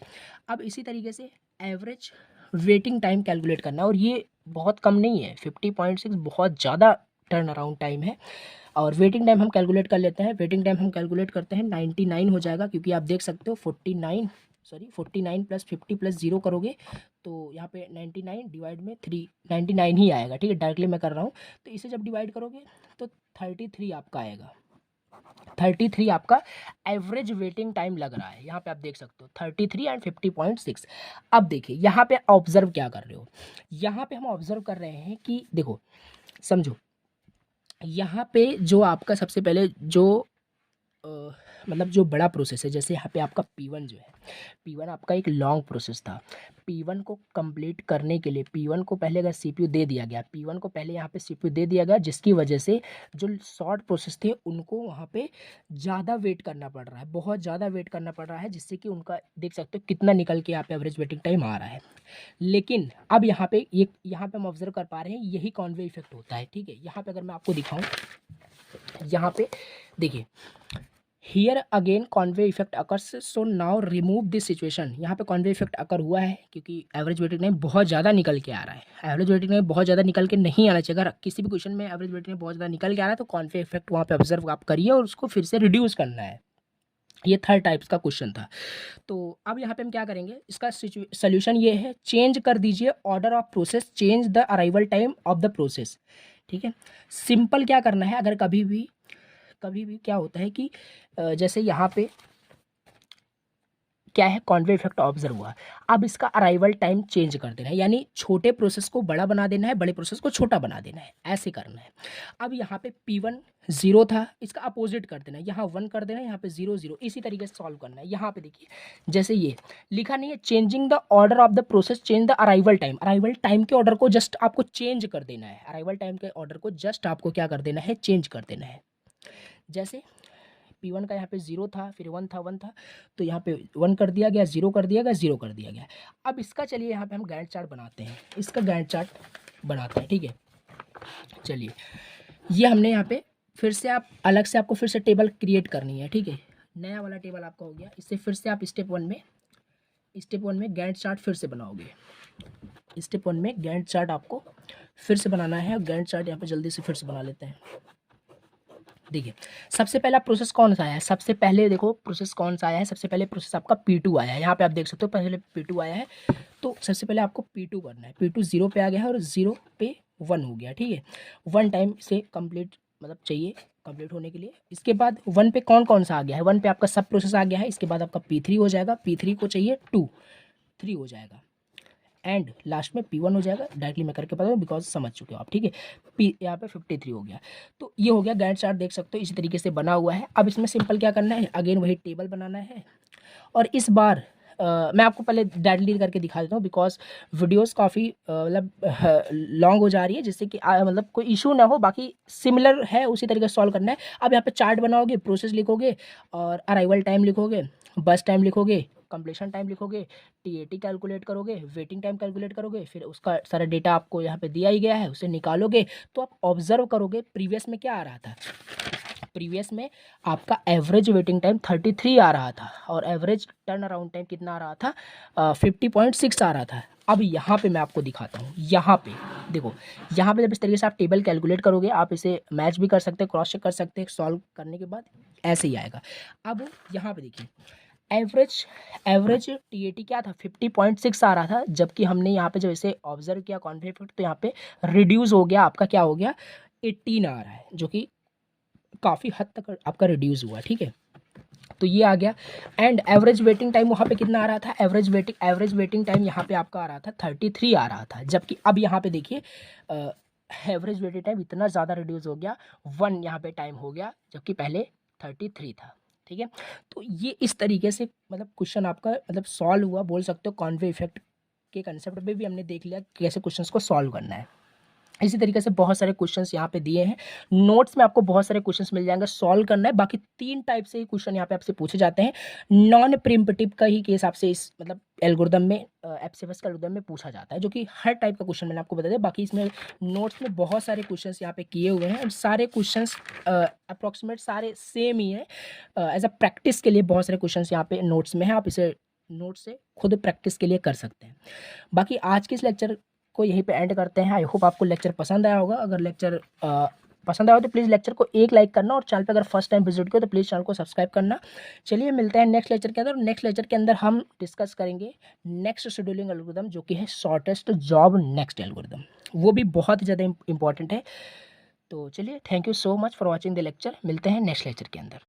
अब इसी तरीके से एवरेज वेटिंग टाइम कैलकुलेट करना है, और ये बहुत कम नहीं है, 50.6 बहुत ज़्यादा टर्न अराउंड टाइम है। और वेटिंग टाइम हम कैलकुलेट कर लेते हैं। वेटिंग टाइम हम कैलकुलेट करते हैं 99 हो जाएगा, क्योंकि आप देख सकते हो 49 + 50 + 0 करोगे तो यहाँ पे 99 डिवाइड में 3 99 ही आएगा। ठीक है, डायरेक्टली मैं कर रहा हूँ। तो इसे जब डिवाइड करोगे तो 33 आपका आएगा। 33 आपका एवरेज वेटिंग टाइम लग रहा है। यहाँ पे आप देख सकते हो 33 एंड 50.6। अब देखिए यहाँ पे ऑब्जर्व क्या कर रहे हो, यहाँ पे हम ऑब्जर्व कर रहे हैं कि देखो समझो, यहाँ पे जो आपका सबसे पहले जो मतलब जो बड़ा प्रोसेस है, जैसे यहाँ पे आपका P1 जो है, P1 आपका एक लॉन्ग प्रोसेस था। P1 को कंप्लीट करने के लिए P1 को पहले अगर CPU दे दिया गया, P1 को पहले यहाँ पे CPU दे दिया गया, जिसकी वजह से जो शॉर्ट प्रोसेस थे उनको वहाँ पे ज़्यादा वेट करना पड़ रहा है, बहुत ज़्यादा वेट करना पड़ रहा है, जिससे कि उनका देख सकते हो कितना निकल के यहाँ पे एवरेज वेटिंग टाइम आ रहा है। लेकिन अब यहाँ पे यहाँ पे हम ऑब्जर्व कर पा रहे हैं, यही कॉन्वे इफेक्ट होता है। ठीक है, यहाँ पे अगर मैं आपको दिखाऊँ, यहाँ पे देखिए, here again Conway effect occurs, so now remove this situation. यहाँ पे कॉन्वे इफेक्ट अकर हुआ है क्योंकि एवरेज वेटिंग टाइम बहुत ज़्यादा निकल के आ रहा है। एवरेज वेटिंग टाइम बहुत ज़्यादा निकल के नहीं आना चाहिए। अगर किसी भी क्वेश्चन में एवरेज वेटिंग टाइम बहुत ज़्यादा निकल के आ रहा है तो कॉन्वे इफेक्ट वहाँ पे ऑब्जर्व आप करिए और उसको फिर से रिड्यूस करना है। ये थर्ड टाइप्स का क्वेश्चन था। तो अब यहाँ पे हम क्या करेंगे, इसका सोल्यूशन ये है, चेंज कर दीजिए order of process, change the arrival time of the process. ठीक है, सिंपल क्या करना है, अगर कभी भी क्या होता है कि जैसे यहाँ पे क्या है, कॉन्वे इफेक्ट ऑब्जर्व हुआ, अब इसका अराइवल टाइम चेंज कर देना है, यानी छोटे प्रोसेस को बड़ा बना देना है, बड़े प्रोसेस को छोटा बना देना है, ऐसे करना है। अब यहाँ पे P1 0 था, इसका अपोजिट कर देना है, यहाँ 1 कर देना है, यहाँ पे 0 0, इसी तरीके से सॉल्व करना है। यहाँ पे देखिए जैसे ये लिखा नहीं है, changing the order of the process change the arrival time. Arrival time के ऑर्डर को जस्ट आपको चेंज कर देना है, अराइवल टाइम के ऑर्डर को जस्ट आपको क्या कर देना है, चेंज कर देना है। जैसे P1 का यहाँ पे 0 था, फिर 1 था, 1 था, तो यहाँ पे 1 कर दिया गया, 0 कर दिया गया, 0 कर दिया गया। अब इसका चलिए यहाँ पे हम गैंट चार्ट बनाते हैं, इसका गैंट चार्ट बनाते हैं। ठीक है, चलिए, ये हमने यहाँ पे फिर से आप अलग से आपको फिर से टेबल क्रिएट करनी है, ठीक है। नया वाला टेबल आपका हो गया। इससे फिर से आप स्टेप वन में गैंट चार्ट फिर से बनाओगे। स्टेप वन में गैंट चार्ट आपको फिर से बनाना है। गैंट चार्ट यहाँ पे जल्दी से फिर से बना लेते हैं। देखिए, सबसे पहला प्रोसेस कौन सा आया है? सबसे पहले देखो प्रोसेस कौन सा आया है। सबसे पहले प्रोसेस आपका P2 आया है। यहाँ पे आप देख सकते हो पहले P2 आया है। तो सबसे पहले आपको P2 करना है। P2 0 पे आ गया है और 0 पे 1 हो गया, ठीक है। 1 टाइम से कंप्लीट मतलब चाहिए कंप्लीट होने के लिए। इसके बाद 1 पे कौन कौन सा आ गया है? 1 पे आपका सब प्रोसेस आ गया है। इसके बाद आपका P3 हो जाएगा। P3 को चाहिए 2, 3 हो जाएगा एंड लास्ट में P1 हो जाएगा। डायरेक्टली मैं करके बता दूँ बिकॉज समझ चुके हो आप, ठीक है। P यहाँ पे 53 हो गया। तो ये हो गया गैंट चार्ट, देख सकते हो इसी तरीके से बना हुआ है। अब इसमें सिंपल क्या करना है, अगेन वही टेबल बनाना है। और इस बार मैं आपको पहले डायरेक्टली करके दिखा देता हूँ बिकॉज वीडियोस काफ़ी मतलब लॉन्ग हो जा रही है, जिससे कि मतलब कोई इशू ना हो। बाकी सिमिलर है, उसी तरीके से सॉल्व करना है। अब यहाँ पे चार्ट बनाओगे, प्रोसेस लिखोगे और अराइवल टाइम लिखोगे, बस टाइम लिखोगे, कंप्लीशन टाइम लिखोगे, टीएटी कैलकुलेट करोगे, वेटिंग टाइम कैलकुलेट करोगे। फिर उसका सारा डेटा आपको यहाँ पे दिया ही गया है, उसे निकालोगे। तो आप ऑब्जर्व करोगे प्रीवियस में क्या आ रहा था। प्रीवियस में आपका एवरेज वेटिंग टाइम 33 आ रहा था और एवरेज टर्न अराउंड टाइम कितना आ रहा था, 50.6 आ रहा था। अब यहाँ पे मैं आपको दिखाता हूँ। यहाँ पे देखो, यहाँ पे जब इस तरीके से आप टेबल कैलकुलेट करोगे, आप इसे मैच भी कर सकते हैं, क्रॉस चेक कर सकते हैं। सॉल्व करने के बाद ऐसे ही आएगा। अब यहाँ पे देखिए, एवरेज टीएटी क्या था, 50.6 आ रहा था। जबकि हमने यहाँ पे जब इसे ऑब्जर्व किया कॉन्फिगर, तो यहाँ पे रिड्यूस हो गया, आपका क्या हो गया, 18 आ रहा है, जो कि काफ़ी हद तक आपका रिड्यूस हुआ, ठीक है। तो ये आ गया। एंड एवरेज वेटिंग टाइम वहाँ पे कितना आ रहा था, एवरेज वेटिंग टाइम यहाँ पे आपका आ रहा था 33 आ रहा था। जबकि अब यहाँ पे देखिए एवरेज वेटिंग टाइम इतना ज़्यादा रिड्यूस हो गया, 1 यहाँ पे टाइम हो गया, जबकि पहले 33 था, ठीक है। तो ये इस तरीके से मतलब क्वेश्चन आपका मतलब सॉल्व हुआ, बोल सकते हो। कॉन्वे इफेक्ट के कंसेप्ट पे भी हमने देख लिया कैसे क्वेश्चंस को सॉल्व करना है। इसी तरीके से बहुत सारे क्वेश्चंस यहाँ पे दिए हैं। नोट्स में आपको बहुत सारे क्वेश्चंस मिल जाएंगे, सॉल्व करना है। बाकी 3 टाइप से ही क्वेश्चन यहाँ पे आपसे पूछे जाते हैं। नॉन प्रिम्पटिव का ही केस आपसे इस मतलब एल्गोरिदम में एप्सिफस का एल्गोरिदम में पूछा जाता है, जो कि हर टाइप का क्वेश्चन मैंने आपको बता दिया। बाकी इसमें नोट्स में बहुत सारे क्वेश्चंस यहाँ पे किए हुए हैं और सारे क्वेश्चंस अप्रॉक्सीमेट सारे सेम ही है। एज अ प्रैक्टिस के लिए बहुत सारे क्वेश्चंस यहाँ पे नोट्स में है, आप इसे नोट से खुद प्रैक्टिस के लिए कर सकते हैं। बाकी आज के इस लेक्चर को यहीं पे एंड करते हैं। आई होप आपको लेक्चर पसंद आया होगा। अगर लेक्चर पसंद आया हो तो प्लीज़ लेक्चर को एक लाइक करना और चैनल पे अगर फर्स्ट टाइम विजिट किया तो प्लीज़ चैनल को सब्सक्राइब करना। चलिए मिलते हैं नेक्स्ट लेक्चर के अंदर। नेक्स्ट लेक्चर के अंदर हम डिस्कस करेंगे नेक्स्ट शेड्यूलिंग एल्गोरिथम, जो कि है शॉर्टेस्ट जॉब नेक्स्ट एल्गोरिथम। वो भी बहुत ही ज़्यादा इंपॉर्टेंट है। तो चलिए, thank you so much for watching the lecture. मिलते हैं नेक्स्ट लेक्चर के अंदर।